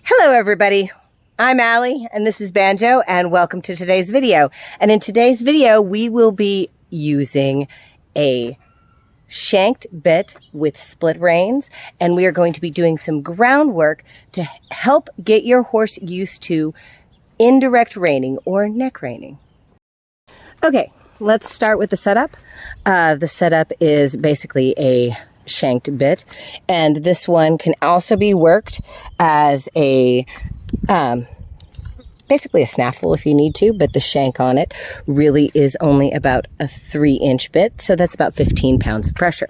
Hello everybody, I'm Allie and this is Banjo and welcome to today's video. And in today's video we will be using a shanked bit with split reins, and we are going to be doing some groundwork to help get your horse used to indirect reining or neck reining. Okay, let's start with the setup. The setup is basically a shanked bit, and this one can also be worked as a basically a snaffle if you need to, but the shank on it really is only about a 3-inch bit, so that's about 15 pounds of pressure.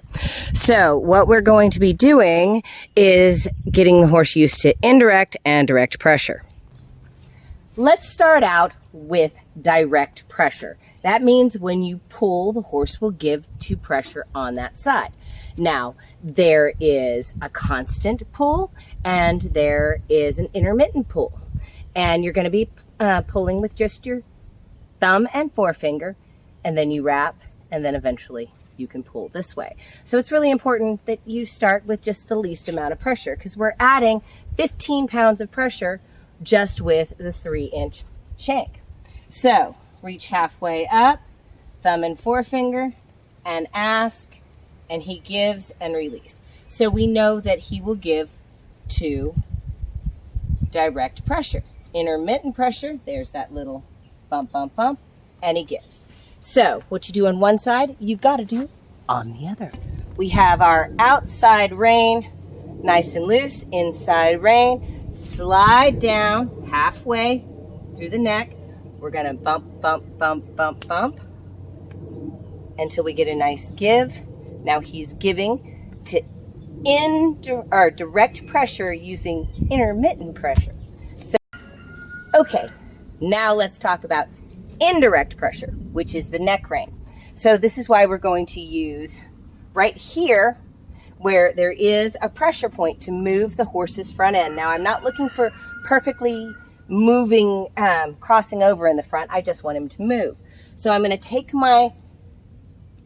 So what we're going to be doing is getting the horse used to indirect and direct pressure. Let's start out with direct pressure. That means when you pull, the horse will give to pressure on that side. Now, there is a constant pull and there is an intermittent pull. And you're going to be pulling with just your thumb and forefinger, and then you wrap, and then eventually you can pull this way. So it's really important that you start with just the least amount of pressure, because we're adding 15 pounds of pressure just with the 3-inch shank. So reach halfway up, thumb and forefinger, and ask, and he gives and release. So we know that he will give to direct pressure. Intermittent pressure, there's that little bump, bump, bump, and he gives. So what you do on one side, you've got to do on the other. We have our outside rein, nice and loose, inside rein, slide down halfway through the neck. We're gonna bump, bump, bump, bump, bump, until we get a nice give. Now he's giving to direct pressure using intermittent pressure. Okay, now let's talk about indirect pressure, which is the neck rein. So this is why we're going to use right here where there is a pressure point to move the horse's front end. Now I'm not looking for perfectly moving, crossing over in the front. I just want him to move. So I'm going to take my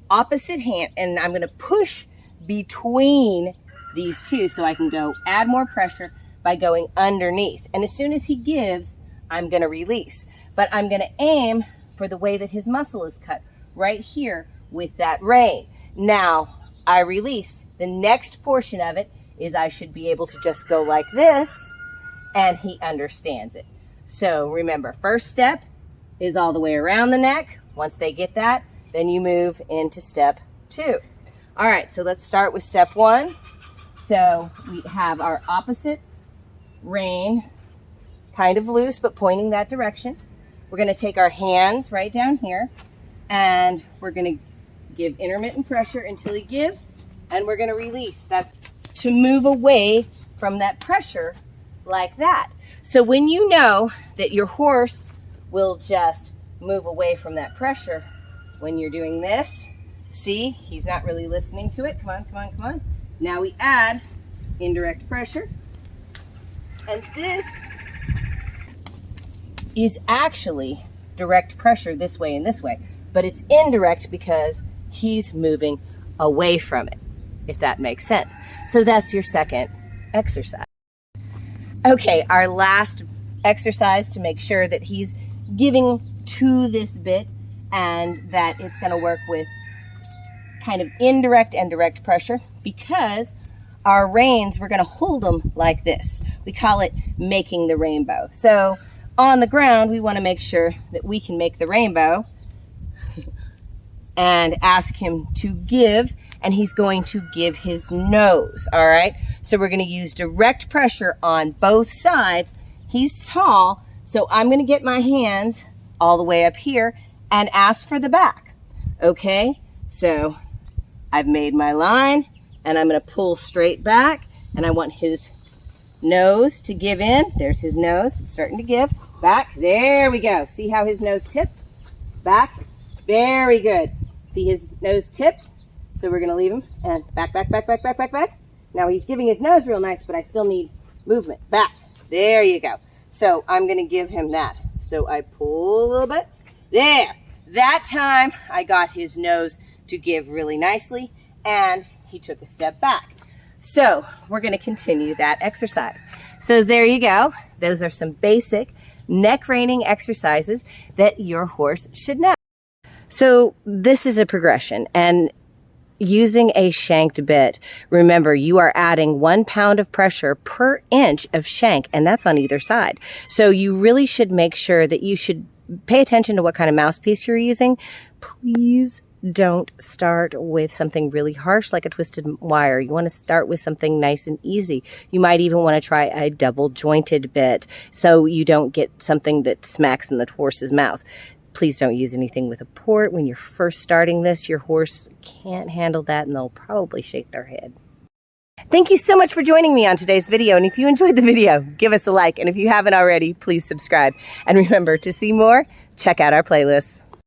opposite hand and I'm going to push between these two so I can go add more pressure by going underneath. And as soon as he gives, I'm going to release, but I'm going to aim for the way that his muscle is cut right here with that rein. Now I release. The next portion of it is I should be able to just go like this, and he understands it. So remember, first step is all the way around the neck. Once they get that, then you move into step 2. All right, so let's start with step 1. So we have our opposite rein kind of loose, but pointing that direction. We're going to take our hands right down here, and we're going to give intermittent pressure until he gives, and we're going to release. That's to move away from that pressure like that. So when you know that your horse will just move away from that pressure when you're doing this, see, he's not really listening to it. Come on, come on, come on. Now we add indirect pressure, and this is actually direct pressure this way and this way, but it's indirect because he's moving away from it, if that makes sense. So that's your second exercise. Okay, our last exercise to make sure that he's giving to this bit and that it's going to work with kind of indirect and direct pressure, because our reins, we're going to hold them like this. We call it making the rainbow. So on the ground, we want to make sure that we can make the rainbow and ask him to give, and he's going to give his nose, all right? So we're going to use direct pressure on both sides. He's tall, so I'm going to get my hands all the way up here and ask for the back, okay? So I've made my line, and I'm going to pull straight back, and I want his nose to give in. There's his nose. It's starting to give. Back. There we go. See how his nose tipped? Back. Very good. See his nose tipped? So we're going to leave him. And back, back, back, back, back, back, back. Now he's giving his nose real nice, but I still need movement. Back. There you go. So I'm going to give him that. So I pull a little bit. There. That time I got his nose to give really nicely, and he took a step back. So we're going to continue that exercise. So there you go. Those are some basic neck reining exercises that your horse should know. So this is a progression, and using a shanked bit, remember you are adding 1 pound of pressure per inch of shank, and that's on either side. So you really should make sure that you should pay attention to what kind of mouthpiece you're using. Please don't start with something really harsh like a twisted wire. You want to start with something nice and easy. You might even want to try a double jointed bit so you don't get something that smacks in the horse's mouth. Please don't use anything with a port. When you're first starting this, your horse can't handle that and they'll probably shake their head. Thank you so much for joining me on today's video. And if you enjoyed the video, give us a like. And if you haven't already, please subscribe. And remember, to see more, check out our playlists.